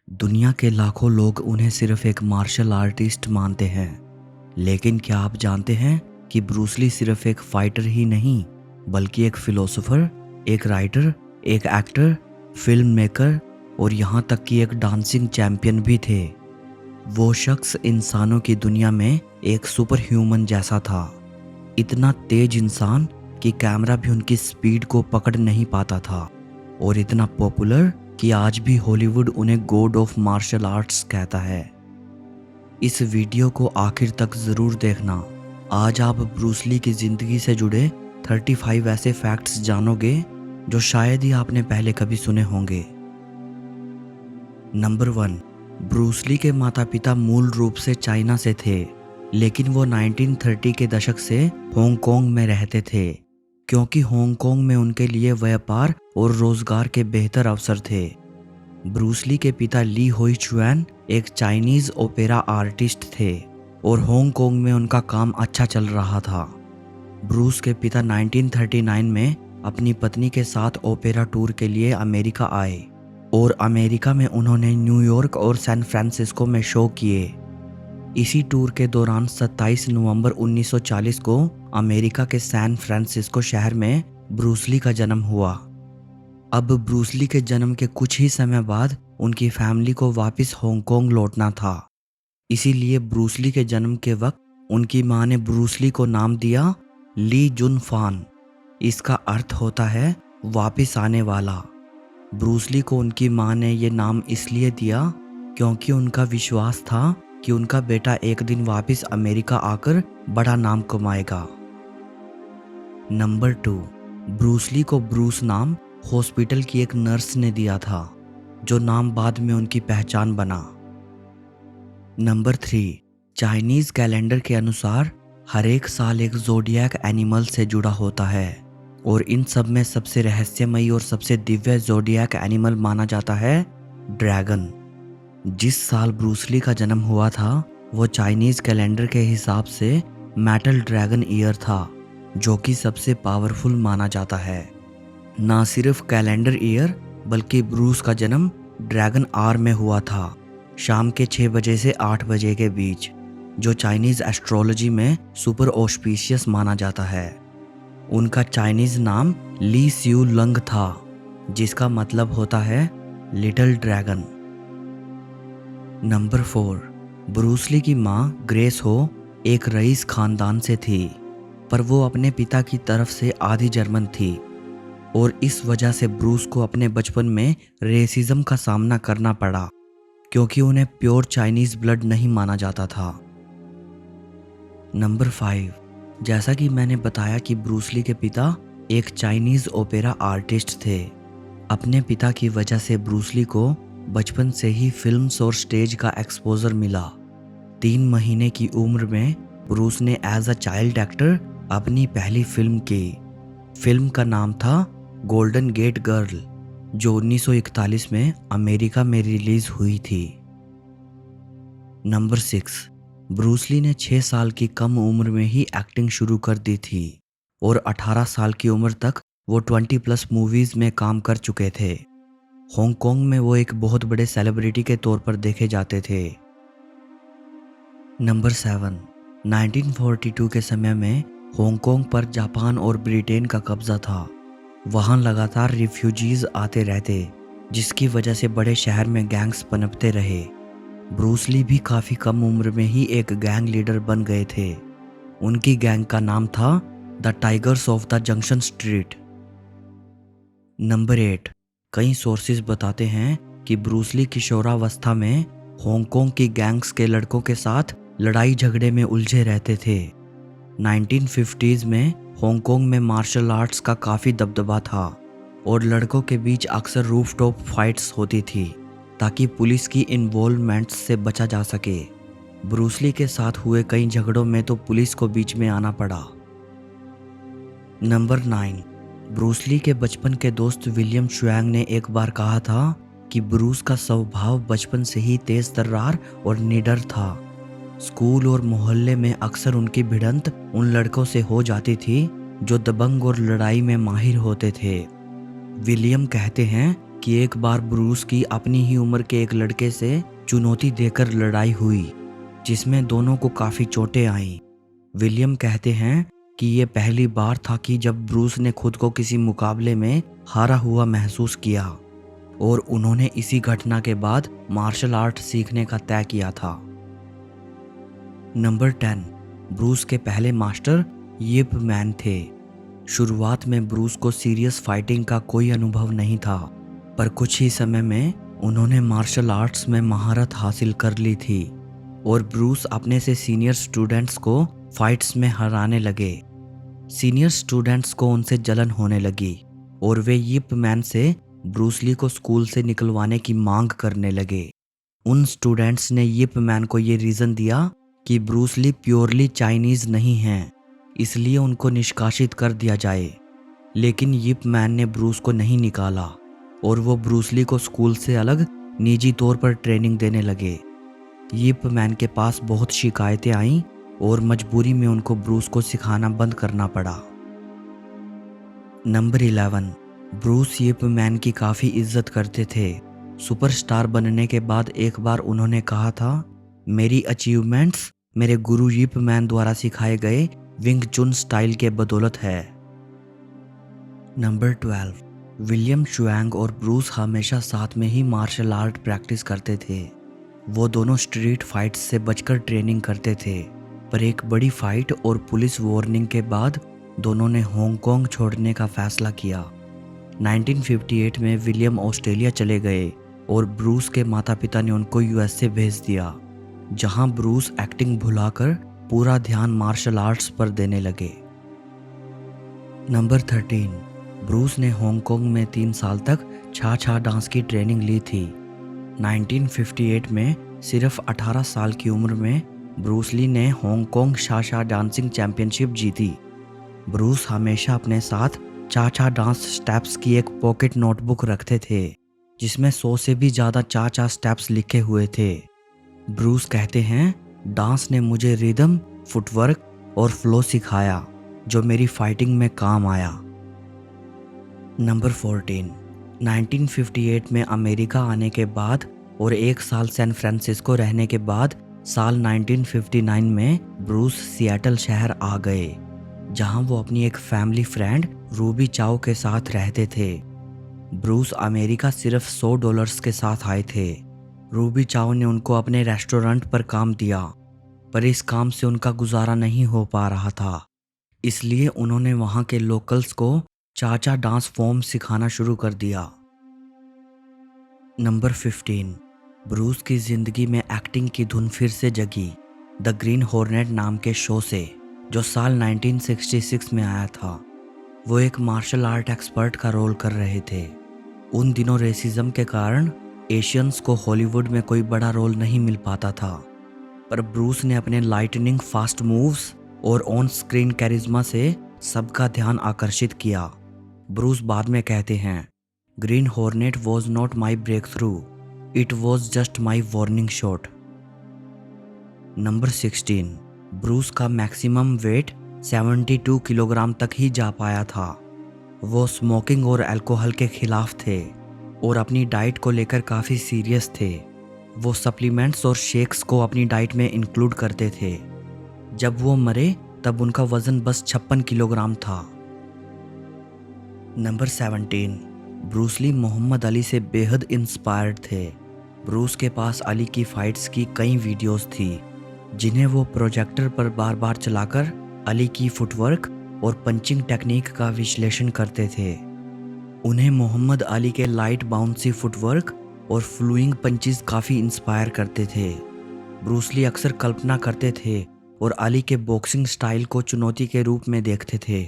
दुनिया के लाखों लोग उन्हें सिर्फ एक मार्शल आर्टिस्ट मानते हैं, लेकिन क्या आप जानते हैं कि ब्रूस ली सिर्फ एक फाइटर ही नहीं, बल्कि एक फिलोसोफर, एक राइटर, एक एक्टर, फिल्म मेकर और यहाँ तक कि एक डांसिंग चैंपियन भी थे। वो शख्स इंसानों की दुनिया में एक सुपर ह्यूमन जैसा था। इतना तेज इंसान कि कैमरा भी उनकी स्पीड को पकड़ नहीं पाता था, और इतना पॉपुलर कि आज भी हॉलीवुड उन्हें गॉड ऑफ मार्शल आर्ट्स कहता है। इस वीडियो को आखिर तक ज़रूर देखना। आज आप ब्रूस ली की ज़िंदगी से जुड़े 35 ऐसे फैक्ट्स जानोगे जो शायद ही आपने पहले कभी सुने होंगे। नंबर 1, ब्रूस ली के माता पिता मूल रूप से चाइना से थे, लेकिन वो 1930 के दशक से हांगकांग में रहते थे, क्योंकि हांगकांग में उनके लिए व्यापार और रोजगार के बेहतर अवसर थे। ब्रूस ली के पिता ली होई चुआन एक चाइनीज ओपेरा आर्टिस्ट थे और हांगकांग में उनका काम अच्छा चल रहा था। ब्रूस के पिता 1939 में अपनी पत्नी के साथ ओपेरा टूर के लिए अमेरिका आए और अमेरिका में उन्होंने न्यूयॉर्क और सैन फ्रांसिस्को में शो किए। इसी टूर के दौरान 27 नवंबर 1940 को अमेरिका के सैन फ्रांसिस्को शहर में ब्रूस ली का जन्म हुआ। अब ब्रूस ली के जन्म के कुछ ही समय बाद उनकी फैमिली को वापस हांगकांग लौटना था। इसीलिए ब्रूस ली के जन्म के वक्त उनकी मां ने ब्रूस ली को नाम दिया ली जुन फान। इसका अर्थ होता है वापस आने वाला। ब्रूस ली को उनकी मां ने ये नाम इसलिए दिया क्योंकि उनका विश्वास था कि उनका बेटा एक दिन वापस अमेरिका आकर बड़ा नाम कमाएगा। नंबर 2, ब्रूस ली को ब्रूस नाम हॉस्पिटल की एक नर्स ने दिया था, जो नाम बाद में उनकी पहचान बना। नंबर 3, चाइनीज कैलेंडर के अनुसार हर एक साल एक ज़ोडिएक एनिमल से जुड़ा होता है, और इन सब में सबसे रहस्यमयी और सबसे दिव्य ज़ोडिएक एनिमल माना जाता है ड्रैगन। जिस साल ब्रूस ली का जन्म हुआ था वो चाइनीज कैलेंडर के हिसाब से मेटल ड्रैगन ईयर था, जो कि सबसे पावरफुल माना जाता है। ना सिर्फ कैलेंडर ईयर बल्कि ब्रूस का जन्म ड्रैगन आवर में हुआ था, शाम के 6 बजे से 8 बजे के बीच, जो चाइनीज एस्ट्रोलॉजी में सुपर ऑस्पिशियस माना जाता है। उनका चाइनीज नाम ली सियू लंग था, जिसका मतलब होता है little dragon. Number 4, Bruce Lee की मां ग्रेस हो एक रईस खानदान से थी, पर वो अपने पिता की तरफ से आधी जर्मन थी, और इस वजह से ब्रूस को अपने बचपन में रेसिज्म का सामना करना पड़ा, क्योंकि उन्हें प्योर चाइनीज ब्लड नहीं माना जाता था। नंबर 5, जैसा कि मैंने बताया कि ब्रूस ली के पिता एक चाइनीज ओपेरा आर्टिस्ट थे। अपने पिता की वजह से ब्रूस ली को बचपन से ही फिल्म्स और स्टेज का एक्सपोजर मिला। 3 महीने की उम्र में ब्रूस ने एज अ चाइल्ड एक्टर अपनी पहली फिल्म की। फिल्म का नाम था गोल्डन गेट गर्ल, जो 1941 में अमेरिका में रिलीज हुई थी। नंबर 6, ब्रूस ली ने 6 साल की कम उम्र में ही एक्टिंग शुरू कर दी थी, और 18 साल की उम्र तक वो 20+ मूवीज में काम कर चुके थे। हांगकांग में वो एक बहुत बड़े सेलिब्रिटी के तौर पर देखे जाते थे। नंबर 7, 1942 के समय में हांगकांग पर जापान और ब्रिटेन का कब्जा था। वहाँ लगातार रिफ्यूजीज आते रहते, जिसकी वजह से बड़े शहर में गैंग्स पनपते रहे। ब्रूस ली भी काफ़ी कम उम्र में ही एक गैंग लीडर बन गए थे। उनकी गैंग का नाम था the tigers of the junction street. Number 8, कई सोर्सेज बताते हैं कि ब्रूस ली किशोरावस्था में हांगकांग की गैंग्स के लड़कों के साथ लड़ाई झगड़े में उलझे रहते थे। 1950s में हांगकांग में मार्शल आर्ट्स का काफ़ी दबदबा था, और लड़कों के बीच अक्सर रूफटॉप फाइट्स होती थी ताकि पुलिस की इन्वॉल्वमेंट से बचा जा सके। ब्रूस ली के साथ हुए कई झगड़ों में तो पुलिस को बीच में आना पड़ा। नंबर 9, ब्रूस ली के बचपन के दोस्त विलियम शुआंग ने एक बार कहा था कि ब्रूस का स्वभाव बचपन से ही तेज तर्रार और निडर था। स्कूल और मोहल्ले में अक्सर उनकी भिड़ंत उन लड़कों से हो जाती थी जो दबंग और लड़ाई में माहिर होते थे। विलियम कहते हैं कि एक बार ब्रूस की अपनी ही उम्र के एक लड़के से चुनौती देकर लड़ाई हुई, जिसमें दोनों को काफ़ी चोटें आईं। विलियम कहते हैं कि ये पहली बार था कि जब ब्रूस ने खुद को किसी मुकाबले में हारा हुआ महसूस किया और उन्होंने इसी घटना के बाद मार्शल आर्ट सीखने का तय किया था। नंबर 10, ब्रूस के पहले मास्टर यिप मैन थे। शुरुआत में ब्रूस को सीरियस फाइटिंग का कोई अनुभव नहीं था, पर कुछ ही समय में उन्होंने मार्शल आर्ट्स में महारत हासिल कर ली थी और ब्रूस अपने से सीनियर स्टूडेंट्स को फाइट्स में हराने लगे। सीनियर स्टूडेंट्स को उनसे जलन होने लगी और वे यिप मैन से ब्रूस ली को स्कूल से निकलवाने की मांग करने लगे। उन स्टूडेंट्स ने यिप मैन को ये रीज़न दिया कि ब्रूस ली प्योरली चाइनीज़ नहीं हैं, इसलिए उनको निष्कासित कर दिया जाए। लेकिन यिप मैन ने ब्रूस को नहीं निकाला और वो ब्रूस ली को स्कूल से अलग निजी तौर पर ट्रेनिंग देने लगे। यिप मैन के पास बहुत शिकायतें आईं और मजबूरी में उनको ब्रूस को सिखाना बंद करना पड़ा। नंबर 11, ब्रूस यिप मैन की काफ़ी इज्जत करते थे। सुपरस्टार बनने के बाद एक बार उन्होंने कहा था, मेरी अचीवमेंट्स मेरे गुरु यिप मैन द्वारा सिखाए गए विंग चुन स्टाइल के बदौलत है। नंबर 12, विलियम शुएंग और ब्रूस हमेशा साथ में ही मार्शल आर्ट प्रैक्टिस करते थे। वो दोनों स्ट्रीट फाइट्स से बचकर ट्रेनिंग करते थे, पर एक बड़ी फाइट और पुलिस वार्निंग के बाद दोनों ने हांगकांग छोड़ने का फैसला किया। 1958 में विलियम ऑस्ट्रेलिया चले गए और ब्रूस के माता पिता ने उनको यूएसए भेज दिया, जहां ब्रूस एक्टिंग भुलाकर पूरा ध्यान मार्शल आर्ट्स पर देने लगे। नंबर 13, ब्रूस ने हांगकांग में 3 साल तक छा छा डांस की ट्रेनिंग ली थी। 1958 में सिर्फ 18 साल की उम्र में ब्रूस ली ने हांगकांग छा छा डांसिंग चैंपियनशिप जीती। ब्रूस हमेशा अपने साथ चा चा डांस स्टेप्स की एक पॉकेट नोटबुक रखते थे, जिसमें 100 से भी ज़्यादा चा चा स्टेप्स लिखे हुए थे। ब्रूस कहते हैं, डांस ने मुझे रिदम, फुटवर्क और फ्लो सिखाया, जो मेरी फाइटिंग में काम आया। नंबर 14, 1958 में अमेरिका आने के बाद और 1 साल सैन फ्रांसिस्को रहने के बाद साल 1959 में ब्रूस सिएटल शहर आ गए, जहां वो अपनी एक फैमिली फ्रेंड रूबी चाओ के साथ रहते थे। ब्रूस अमेरिका सिर्फ $100 के साथ आए थे। रूबी चाओ ने उनको अपने रेस्टोरेंट पर काम दिया, पर इस काम से उनका गुजारा नहीं हो पा रहा था, इसलिए उन्होंने वहां के लोकल्स को चाचा डांस फॉर्म सिखाना शुरू कर दिया। नंबर 15, ब्रूस की जिंदगी में एक्टिंग की धुन फिर से जगी द ग्रीन हॉर्नेट नाम के शो से, जो साल 1966 में आया था। वो एक मार्शल आर्ट एक्सपर्ट का रोल कर रहे थे। उन दिनों रेसिज्म के कारण एशियंस को हॉलीवुड में कोई बड़ा रोल नहीं मिल पाता था, पर ब्रूस ने अपने लाइटनिंग फास्ट मूव्स और ऑन स्क्रीन कैरिज्मा से सबका ध्यान आकर्षित किया। ब्रूस बाद में कहते हैं, Green Hornet was not my breakthrough, it was just my warning shot. Number 16, Bruce का मैक्सिमम वेट 72 किलोग्राम तक ही जा पाया था। वो स्मोकिंग और अल्कोहल के खिलाफ थे और अपनी डाइट को लेकर काफ़ी सीरियस थे। वो सप्लीमेंट्स और शेक्स को अपनी डाइट में इंक्लूड करते थे। जब वो मरे तब उनका वज़न बस 56 किलोग्राम था। Number 17, Bruce Lee Muhammad Ali से बेहद इंस्पायर्ड थे। ब्रूस के पास अली की फाइट्स की कई वीडियोस थी, जिन्हें वो प्रोजेक्टर पर बार बार चलाकर अली की फुटवर्क और पंचिंग टेक्निक का विश्लेषण करते थे। उन्हें मोहम्मद अली के लाइट बाउंसी फुटवर्क और फ्लूइंग पंचेस काफ़ी इंस्पायर करते थे। ब्रूस ली अक्सर कल्पना करते थे और अली के बॉक्सिंग स्टाइल को चुनौती के रूप में देखते थे।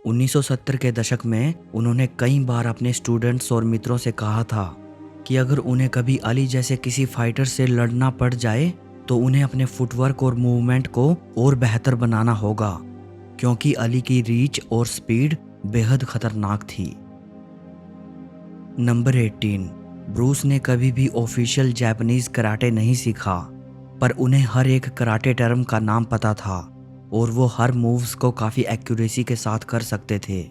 1970 के दशक में उन्होंने कई बार अपने स्टूडेंट्स और मित्रों से कहा था कि अगर उन्हें कभी अली जैसे किसी फाइटर से लड़ना पड़ जाए तो उन्हें अपने फुटवर्क और मूवमेंट को और बेहतर बनाना होगा, क्योंकि अली की रीच और स्पीड बेहद खतरनाक थी। नंबर 18, ब्रूस ने कभी भी ऑफिशियल जापानीज कराटे नहीं सीखा, पर उन्हें हर एक कराटे टर्म का नाम पता था और वो हर मूव्स को काफ़ी एक्यूरेसी के साथ कर सकते थे।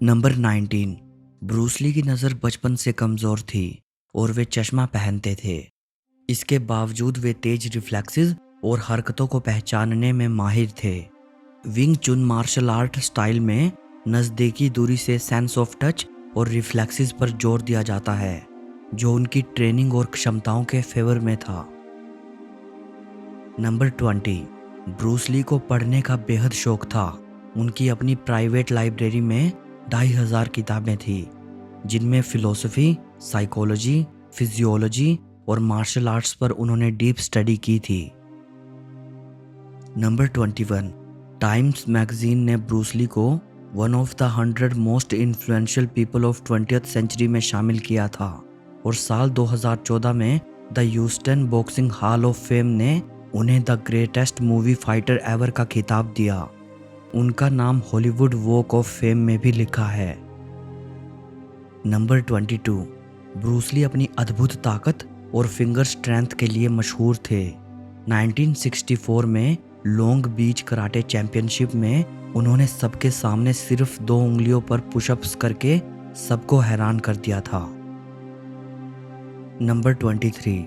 नंबर 19, ब्रूस ली की नज़र बचपन से कमज़ोर थी और वे चश्मा पहनते थे। इसके बावजूद वे तेज रिफ्लेक्सेस और हरकतों को पहचानने में माहिर थे। विंग चुन मार्शल आर्ट स्टाइल में नज़दीकी दूरी से सेंस ऑफ टच और रिफ्लेक्सेस पर जोर दिया जाता है, जो उनकी ट्रेनिंग और क्षमताओं के फेवर में था। नंबर 20, ब्रूस ली को पढ़ने का बेहद शौक था। उनकी अपनी प्राइवेट लाइब्रेरी में 2500 किताबें थी, जिनमें फिलॉसफी, साइकोलॉजी, फिजियोलॉजी और मार्शल आर्ट्स पर उन्होंने डीप स्टडी की थी। नंबर 21, टाइम्स मैगजीन ने ब्रूस ली को one of the 100 most influential people of 20th century में शामिल किया था और साल 2014 में the Houston boxing hall of fame ने उन्हें the greatest movie fighter ever का खिताब दिया। उनका नाम हॉलीवुड वॉक ऑफ फेम में भी लिखा है। नंबर 22, ब्रूस ली अपनी अद्भुत ताकत और फिंगर स्ट्रेंथ के लिए मशहूर थे। 1964 में लॉन्ग बीच कराटे चैंपियनशिप में उन्होंने सबके सामने सिर्फ 2 उंगलियों पर पुशअप्स करके सबको हैरान कर दिया था। नंबर 23,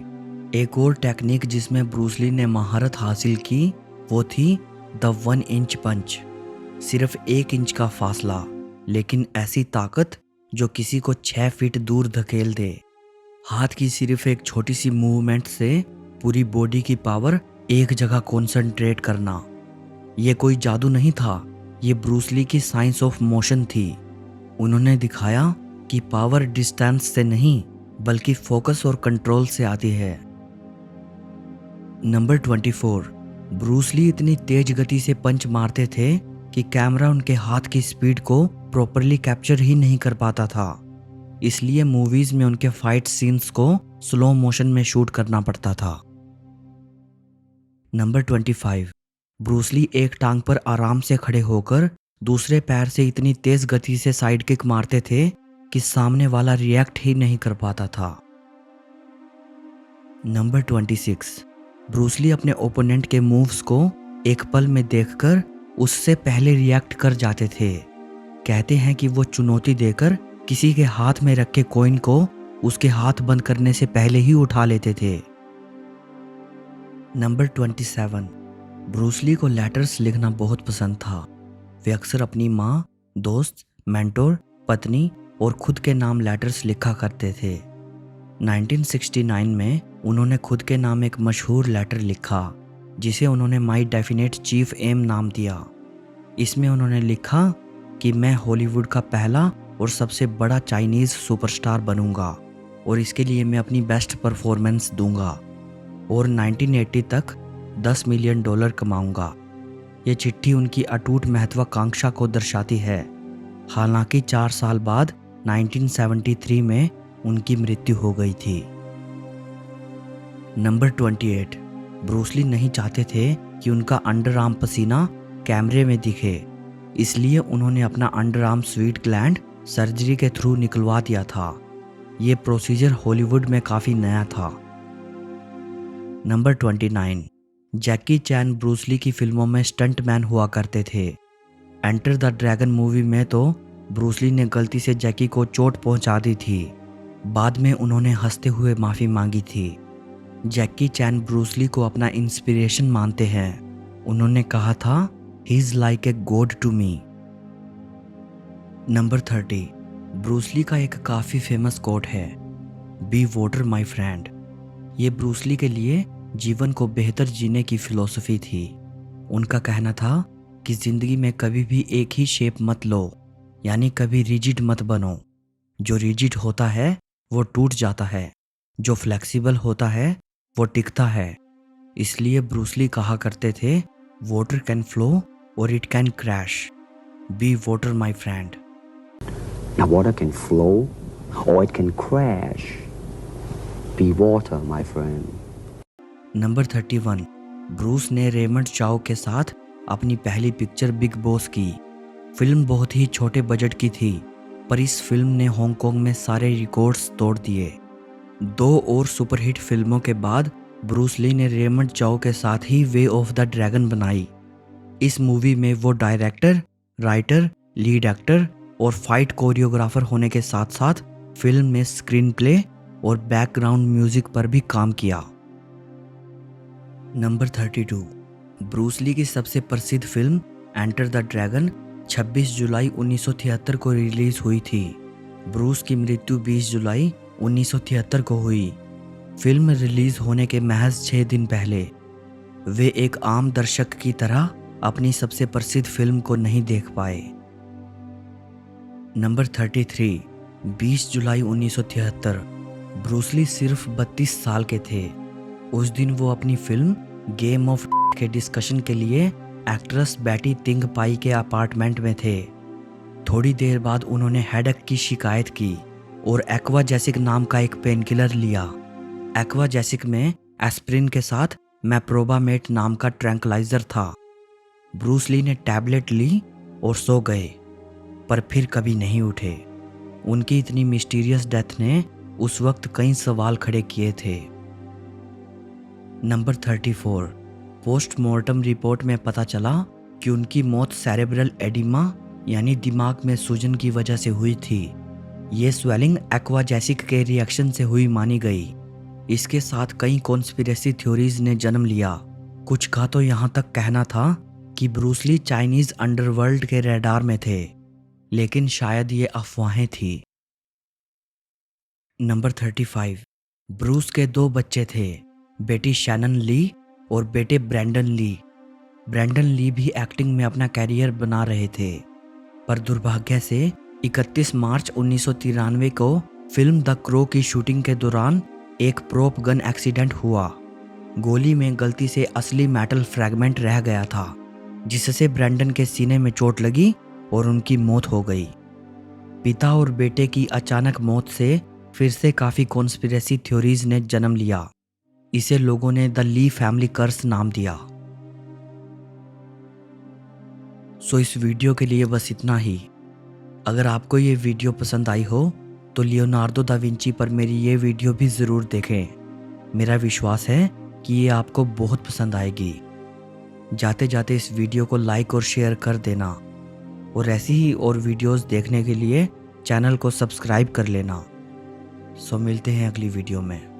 एक और टेक्निक जिसमें ब्रूस ली ने महारत हासिल की वो थी द 1 इंच पंच। सिर्फ 1 इंच का फासला, लेकिन ऐसी ताकत जो किसी को 6 फीट दूर धकेल दे। हाथ की सिर्फ एक छोटी सी मूवमेंट से पूरी बॉडी की पावर एक जगह कॉन्सेंट्रेट करना। ये कोई जादू नहीं था, ये ब्रूस ली की साइंस ऑफ मोशन थी। उन्होंने दिखाया कि पावर डिस्टेंस से नहीं बल्कि फोकस और कंट्रोल से आती है। नंबर 24, ब्रूस ली इतनी तेज गति से पंच मारते थे कि कैमरा उनके हाथ की स्पीड को प्रॉपरली कैप्चर ही नहीं कर पाता था। इसलिए मूवीज में उनके फाइट सीन्स को स्लो मोशन में शूट करना पड़ता था। नंबर 25, ब्रूस ली एक टांग पर आराम से खड़े होकर दूसरे पैर से इतनी तेज गति से साइड किक मारते थे कि सामने वाला रिएक्ट ही नहीं कर पाता था। नंबर 26, ब्रूस ली अपने ओपोनेंट के मूव्स को एक पल में देखकर उससे पहले रिएक्ट कर जाते थे। कहते हैं कि वो चुनौती देकर किसी के हाथ में रखे कॉइन को उसके हाथ बंद करने से पहले ही उठा लेते थे। नंबर 27, ब्रूस ली को लेटर्स लिखना बहुत पसंद था। वे अक्सर अपनी माँ, दोस्त, मेंटोर, पत्नी और खुद के नाम लेटर्स लिखा करते थे। 1969 में उन्होंने खुद के नाम एक मशहूर लेटर लिखा जिसे उन्होंने माई डेफिनेट चीफ एम नाम दिया। इसमें उन्होंने लिखा कि मैं हॉलीवुड का पहला और सबसे बड़ा चाइनीज़ सुपरस्टार बनूंगा और इसके लिए मैं अपनी बेस्ट परफॉर्मेंस दूंगा और 1980 तक $10 मिलियन कमाऊंगा। ये चिट्ठी उनकी अटूट महत्वाकांक्षा को दर्शाती है। हालांकि 4 साल बाद 1973 में उनकी मृत्यु हो गई थी। नंबर 28, ब्रूस ली नहीं चाहते थे कि उनका अंडर आर्म पसीना कैमरे में दिखे, इसलिए उन्होंने अपना under arm sweet gland surgery के थ्रू निकलवा दिया था। ये प्रोसीजर हॉलीवुड में काफ़ी नया था। नंबर 29, जैकी चैन ब्रूस ली की फिल्मों में स्टंटमैन हुआ करते थे। एंटर द ड्रैगन मूवी में तो ब्रूस ली ने गलती से जैकी को चोट पहुंचा दी थी। बाद में उन्होंने हंसते हुए माफ़ी मांगी थी। जैकी चैन ब्रूस ली को अपना इंस्पिरेशन मानते हैं। उन्होंने कहा था, he is like a god to me. Number 30, Bruce Lee का एक काफ़ी फेमस कोट है, बी वाटर माई फ्रेंड। ये ब्रूस ली के लिए जीवन को बेहतर जीने की फिलॉसफी थी। उनका कहना था कि ज़िंदगी में कभी भी एक ही शेप मत लो, यानी कभी रिजिड मत बनो। जो रिजिड होता है वो टूट जाता है, जो फ्लेक्सिबल होता है वो टिकता है। इसलिए ब्रूस ली कहा करते थे, वाटर कैन फ्लो और it can crash, be water my friend. Now water can flow or it can crash. Be water, my friend. Number 31, Bruce ने रेमंड चाओ के साथ अपनी पहली पिक्चर बिग बॉस की। फिल्म बहुत ही छोटे बजट की थी, पर इस फिल्म ने हांगकांग में सारे रिकॉर्ड्स तोड़ दिए। 2 और सुपरहिट फिल्मों के बाद ब्रूस ली ने रेमंड चाओ के साथ ही वे ऑफ द ड्रैगन बनाई। इस मूवी में वो डायरेक्टर, राइटर, लीड एक्टर और फाइट कोरियोग्राफर होने के साथ साथ फिल्म में स्क्रीन प्ले और बैकग्राउंड म्यूजिक पर भी काम किया। नंबर 32, ब्रूस ली की सबसे प्रसिद्ध फिल्म एंटर द ड्रैगन 26 जुलाई 1973 को रिलीज हुई थी। ब्रूस की मृत्यु 20 जुलाई 1973 को हुई। फिल्म रिलीज होने के महज 6 दिन पहले वे एक आम दर्शक की तरह अपनी सबसे प्रसिद्ध फिल्म को नहीं देख पाए। नंबर 33, 20 जुलाई 1973, ब्रूस ली सिर्फ 32 साल के थे। उस दिन वो अपनी फिल्म गेम ऑफ के डिस्कशन के लिए एक्ट्रेस बेटी तिंग पाई के अपार्टमेंट में थे। थोड़ी देर बाद उन्होंने हेडेक की शिकायत की और एक्वाजेसिक नाम का एक पेनकिलर लिया। एक्वाजेसिक में एस्प्रिन के साथ मैप्रोबामेट नाम का ट्रैंक्विलाइजर था। ब्रूस ली ने टैबलेट ली और सो गए, पर फिर कभी नहीं उठे। उनकी इतनी मिस्टीरियस डेथ ने उस वक्त कई सवाल खड़े किए थे। नंबर 34, पोस्टमार्टम रिपोर्ट में पता चला कि उनकी मौत सेरेब्रल एडिमा यानी दिमाग में सूजन की वजह से हुई थी। ये स्वेलिंग एक्वाजेसिक के रिएक्शन से हुई मानी गई। इसके साथ कई कॉन्स्पिरेसी थ्योरीज ने जन्म लिया। कुछ का तो यहाँ तक कहना था कि ब्रूस ली चाइनीज अंडरवर्ल्ड के रडार में थे, लेकिन शायद ये अफवाहें थी। नंबर 35, ब्रूस के 2 बच्चे थे, बेटी शैनन ली और बेटे ब्रैंडन ली। ब्रैंडन ली भी एक्टिंग में अपना कैरियर बना रहे थे, पर दुर्भाग्य से 31 मार्च 1993 को फिल्म द क्रो की शूटिंग के दौरान एक प्रोप गन एक्सीडेंट हुआ। गोली में गलती से असली मेटल फ्रैगमेंट रह गया था, जिससे ब्रैंडन के सीने में चोट लगी और उनकी मौत हो गई। पिता और बेटे की अचानक मौत से फिर से काफ़ी कॉन्स्पिरेसी थ्योरीज ने जन्म लिया। इसे लोगों ने द ली फैमिली कर्स नाम दिया। सो इस वीडियो के लिए बस इतना ही। अगर आपको ये वीडियो पसंद आई हो तो लियोनार्डो दा विंची पर मेरी ये वीडियो भी ज़रूर देखें। मेरा विश्वास है कि ये आपको बहुत पसंद आएगी। जाते जाते इस वीडियो को लाइक और शेयर कर देना, और ऐसी ही और वीडियोस देखने के लिए चैनल को सब्सक्राइब कर लेना। सो मिलते हैं अगली वीडियो में।